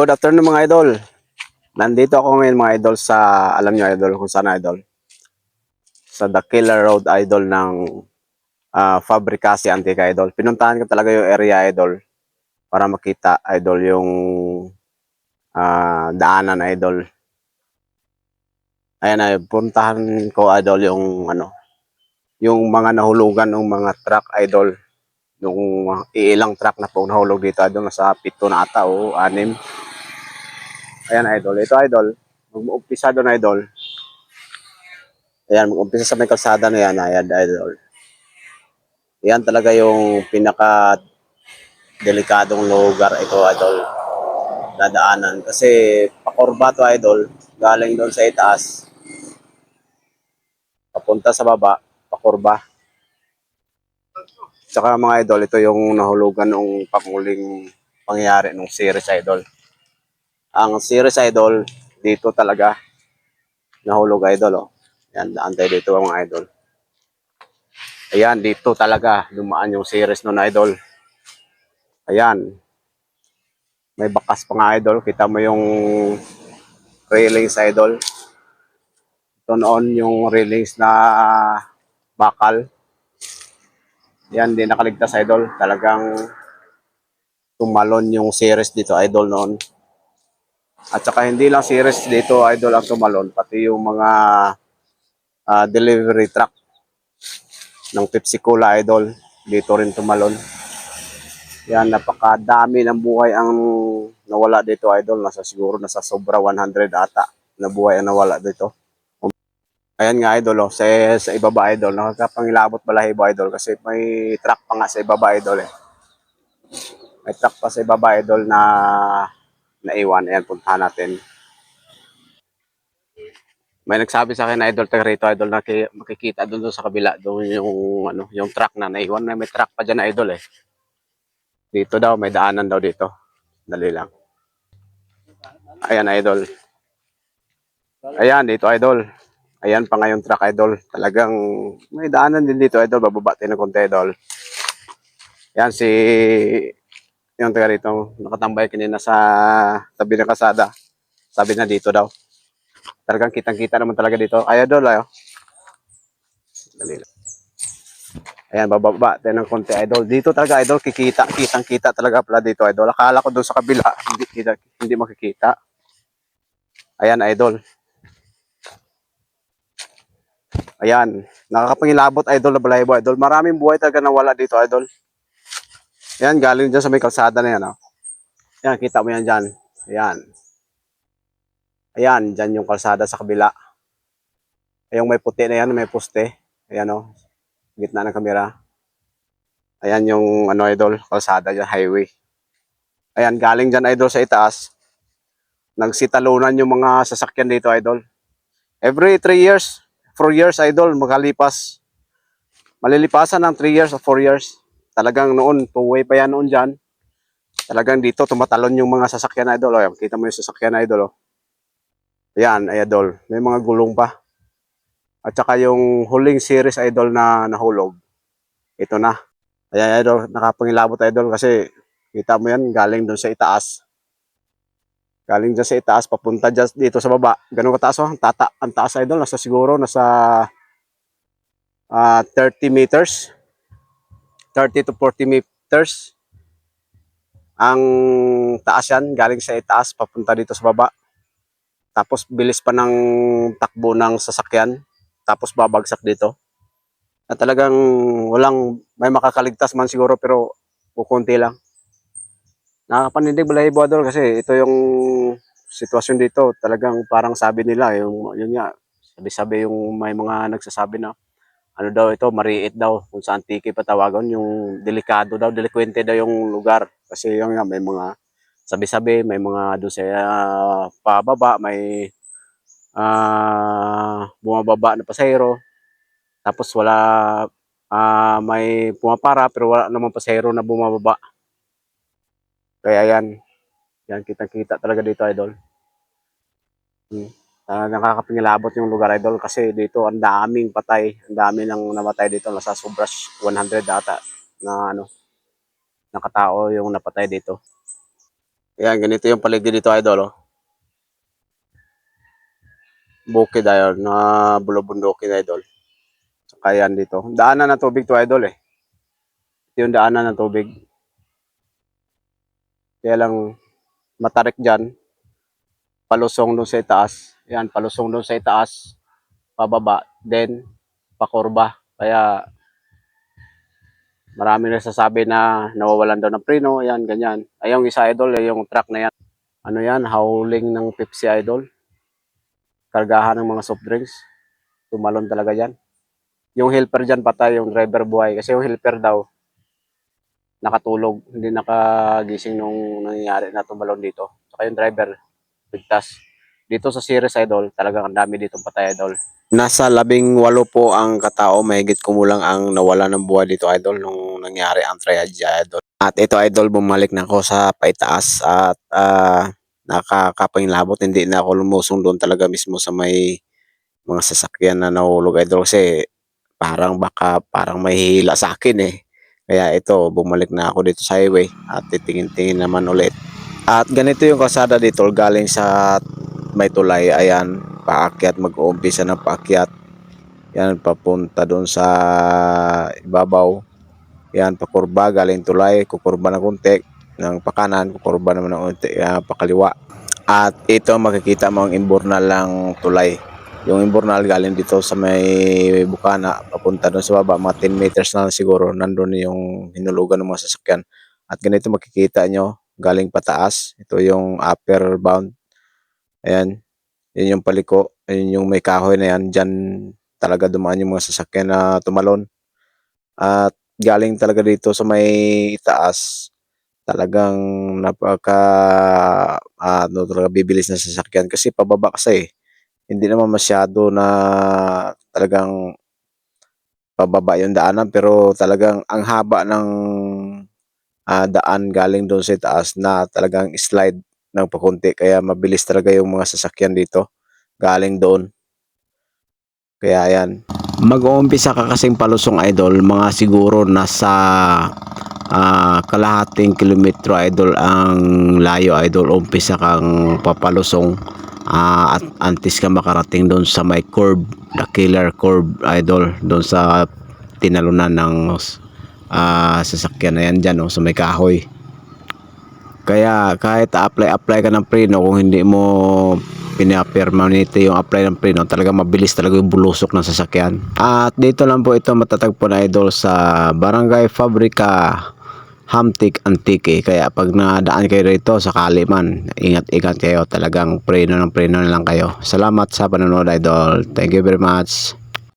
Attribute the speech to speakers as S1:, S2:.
S1: Good afternoon mga idol. Nandito ako ngayon mga idol sa, alam nyo idol kung saan idol? Sa Dakila Road idol ng Fabricasi Antique idol. Pinuntahan ko talaga yung area idol para makita idol yung daanan idol. Ayan ay puntahan ko idol yung yung mga nahulugan ng mga truck idol. Yung iilang truck na po nahulog dito idol, nasa 7 na ata o 6. Ayan idol, ito idol. Mag-uumpisa doon idol. Ayan, mag-umpisa sa may kalsada na yan, ayan, idol. Yan talaga yung pinaka delikadong lugar ito, idol, dadaanan. Kasi pakurba to, idol, galing doon sa itaas, papunta sa baba, pakurba. Tsaka mga idol, ito yung nahulugan ng panguling pangyayari ng series, idol. Ang series, idol, dito talaga nahulog, idol, oh. Yan, daan tayo dito, mga idol. Ayan, dito talaga dumaan yung series nun, idol. Ayan. May bakas pa nga idol. Kita mo yung railings idol. Ito noon yung railings na bakal. Yan, di nakaligtas idol. Talagang tumalon yung series dito idol noon. At saka hindi lang series dito idol ang tumalon. Pati yung mga delivery truck ng Pepsi Cola idol. Dito rin tumalon. Yan, napakadami ng buhay ang nawala dito idol. Nasa sobra 100 ata na buhay ang nawala dito. Ayan nga idol, oh, sa ibaba idol, nakakapangilabot balahibo idol kasi may truck pa nga sa ibaba idol eh. May truck pa sa ibaba idol na naiwan. Ayan, puntahan natin. May nagsabi sa akin na idol taga rito idol na makikita doon sa kabila doon yung truck na naiwan, na may truck pa diyan idol eh. Dito daw may daanan daw dito. Dali lang. Ayan idol. Ayan dito idol. Ayan pa nga yung truck idol. Talagang may daanan din dito idol, bababa tayo ng konti idol. Yan si yung taga rito nakatambay kanina sa tabi ng kasada. Sabi na dito daw. Talagang kitang-kita naman talaga dito. Ay idol ayo. Dali lang. Ayan, bababa tayo ng konti idol. Dito talaga idol, kitang-kita talaga pala dito idol. Akala ko doon sa kabila, hindi makikita. Ayan idol. Ayan, nakakapangilabot idol na balahibo idol. Maraming buhay talaga nawala dito idol. Ayan, galing dyan sa may kalsada na yan. Oh. Ayan, kita mo yan dyan. Ayan. Ayan, dyan yung kalsada sa kabila. Yung may puti na yan, may poste. Ayan o, gitna ng kamera. Ayan yung idol, kalsada dyan, highway. Ayan, galing dyan idol sa itaas. Nagsitalunan yung mga sasakyan dito idol. Every 3 years, 4 years idol, magkalipas. Malilipasan ng 3 years o 4 years. Talagang noon, two-way pa yan noon dyan. Talagang dito, tumatalon yung mga sasakyan idol. Ayan, kita mo yung sasakyan idol. Oh. Ayan, idol, may mga gulong pa. At saka yung huling series idol na nahulog. Ito na. Ayan idol, nakapangilabot idol kasi kita mo yan, galing doon sa itaas. Galing dyan sa itaas, papunta dyan dito sa baba. Ganun kataas oh, ang taas idol, nasa 30 meters. 30 to 40 meters. Ang taas yan, galing sa itaas, papunta dito sa baba. Tapos bilis pa ng takbo ng sasakyan. Tapos babagsak dito. At talagang may makakaligtas man siguro pero kukunti lang. Nakakapanindig balahibo idol kasi ito yung sitwasyon dito. Talagang parang sabi nila, yun nga, sabi-sabi yung may mga nagsasabi na ano daw ito, mariit daw, kung saan tiki patawagan, yung delikado daw, delikwente daw yung lugar. Kasi yung nga, may mga sabi-sabi, may mga doon sa pababa, may bumababa na pasahero. Tapos may pumapara pero wala namang pasahero na bumababa. Kaya yan kita-kita talaga dito idol. Nakakapangilabot yung lugar idol kasi dito ang daming patay, ang dami nang namatay dito, nasa sobra 100 ata na nakatao yung napatay dito. Ayan, ganito yung paligid dito, idol. Oh. Bukid, idol. Na bulubundukin, idol. Saka yan dito. Daanan ng tubig to, idol eh. Ito yung daanan ng tubig. Kaya lang matarik dyan. Palusong doon sa itaas. Ayan, palusong doon sa itaas. Pababa. Then, pakurba. Kaya marami nagsasabi na nawawalan daw ng preno. Ayan, ganyan. Ay, yung isa, idol, yung truck na yan. Ano yan? Howling ng Pepsi, idol. Kargahan ng mga soft drinks. Tumalon talaga yan. Yung helper dyan patay, yung driver buhay. Kasi yung helper daw, nakatulog. Hindi nakagising nung nangyayari na tumalon dito. Saka yung driver, ligtas. Dito sa series, idol, talagang ang dami ditong patay, idol. Nasa 18 po ang katao, mahigit kumulang ang nawala ng buhay dito, idol, nung nangyari ang tragedya, idol. At ito, idol, bumalik na ako sa paitaas at nakakapangilabot. Hindi na ako lumusong doon talaga mismo sa may mga sasakyan na nahulog, idol, kasi parang may hila sa akin eh. Kaya ito, bumalik na ako dito sa highway at titingin-tingin naman ulit. At ganito yung kalsada dito, galing sa may tulay. Ayan, paakyat, mag-uumpisa ng paakyat. Yan, papunta doon sa ibabaw. Yan, pakurba, galing tulay, kukurba na kunti. Ng pakanan, kukurba naman ng unti, pakaliwa. At ito, makikita mo ang imbornal ng tulay. Yung imbornal galing dito sa may bukana, papunta doon sa baba, mga 10 meters na lang siguro, nandun yung hinulugan ng mga sasakyan. At ganito makikita nyo, galing pataas, ito yung upper bound. Ayan, yun yung paliko, yun yung may kahoy na yan, dyan talaga dumaan yung mga sasakyan na tumalon. At galing talaga dito sa may itaas, talagang talaga bibilis na sasakyan kasi pababa kasi eh. Hindi naman masyado na talagang pababa yung daanan, pero talagang ang haba ng daan galing doon sa taas na talagang slide ng pakunti, kaya mabilis talaga yung mga sasakyan dito galing doon. Kaya yan, mag-uumpisa ka kasing palusong, idol, mga siguro nasa kalahating kilometro, idol, ang layo, idol. Umpisa kang papalusong at antes ka makarating doon sa may curve, the killer curve, idol, doon sa tinalunan ng sasakyan na yan dyan, sa may kahoy. Kaya kahit apply ka ng preno, kung hindi mo pinapermanente yung apply ng preno, talaga mabilis talaga yung bulusok ng sasakyan. At dito lang po ito matatagpo na, idol, sa Barangay Fabrica, Hamtik, Antique. Kaya pag nadaan kayo rito sakali man, ingat-ingat kayo, talagang preno na lang kayo. Salamat sa panonood, idol. Thank you very much.